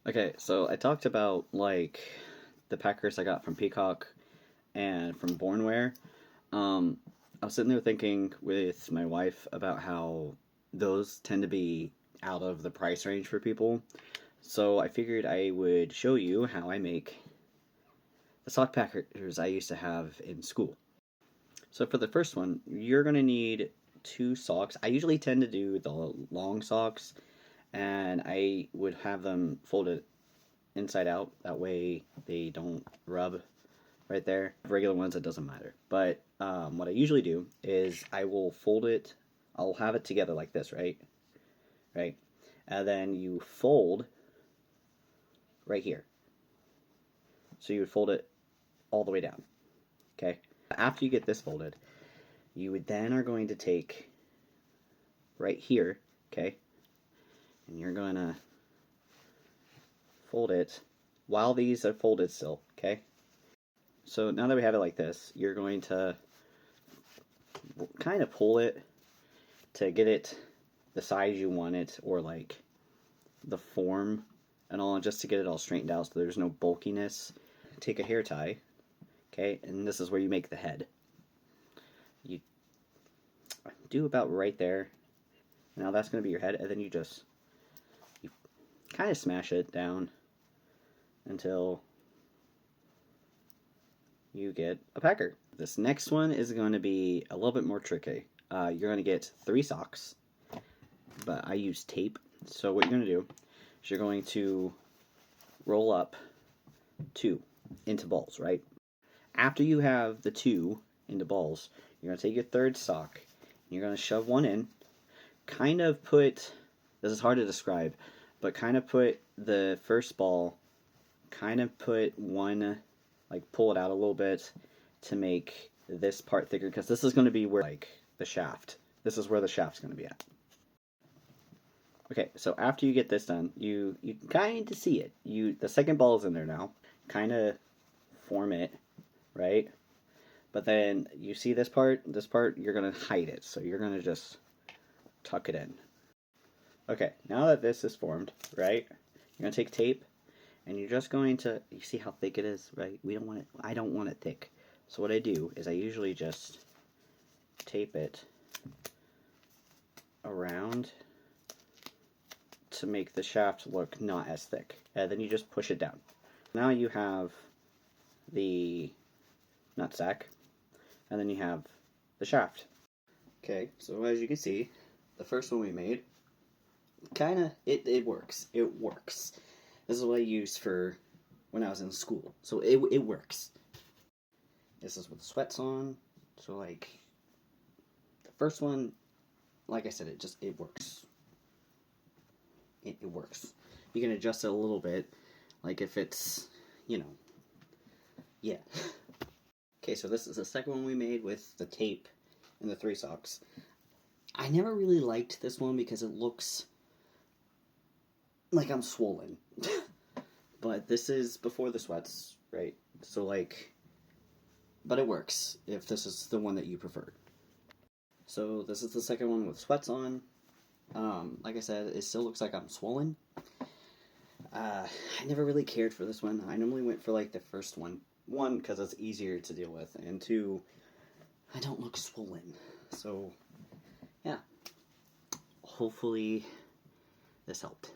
Okay, so I talked about like the Packers I got from Peacock and from Bornwear. Um, I was sitting there thinking with my wife about how those tend to be out of the price range for people. So I figured I would show you how I make the sock packers I used to have in school. So for the first one, you're going to need two socks. I usually tend to do the long socks, and I would have them folded inside out. That way they don't rub right there. Regular ones, it doesn't matter. But what I usually do is I will fold it. I'll have it together like this, right? Right, and then you fold right here. So you would fold it all the way down. Okay. After you get this folded, you would then are going to take right here. Okay, and you're going to fold it while these are folded still. Okay. So now that we have it like this, you're going to kind of pull it to get it the size you want it, or like the form and all, just to get it all straightened out so there's no bulkiness. Take a hair tie, okay, and this is where you make the head. You do about right there. Now that's going to be your head, and then you kind of smash it down until you get a packer. This next one is going to be a little bit more tricky. You're going to get 3 socks, but I use tape. So what you're going to do is you're going to roll up 2 into balls, right? After you have the 2 into balls, you're going to take your third sock, and you're going to shove one in, kind of put, this is hard to describe, but kind of put the first ball, kind of put one, like pull it out a little bit to make this part thicker, because this is going to be where, like, the shaft. This is where the shaft's going to be at. Okay, so after you get this done, you kind of see it. The second ball is in there now. Kind of form it, right? But then you see this part, you're going to hide it. So you're going to just tuck it in. Okay, now that this is formed, right? You're going to take tape, and you're just going to, you see how thick it is, right? I don't want it thick. So what I do is I usually just tape it around to make the shaft look not as thick. And then you just push it down. Now you have the nutsack, and then you have the shaft. Okay, so as you can see, the first one we made, it works. It works. This is what I used for when I was in school. So it works. This is with the sweats on. So like, the first one, like I said, it works. It works. You can adjust it a little bit, like if it's, yeah. Okay, so this is the second one we made with the tape and the 3 socks. I never really liked this one because it looks like I'm swollen. But this is before the sweats, right? So like, but it works if this is the one that you prefer. So this is the second one with sweats on. Like I said, it still looks like I'm swollen. I never really cared for this one. I normally went for like the first one. 1, because it's easier to deal with, and 2, I don't look swollen. So, yeah. Hopefully this helped.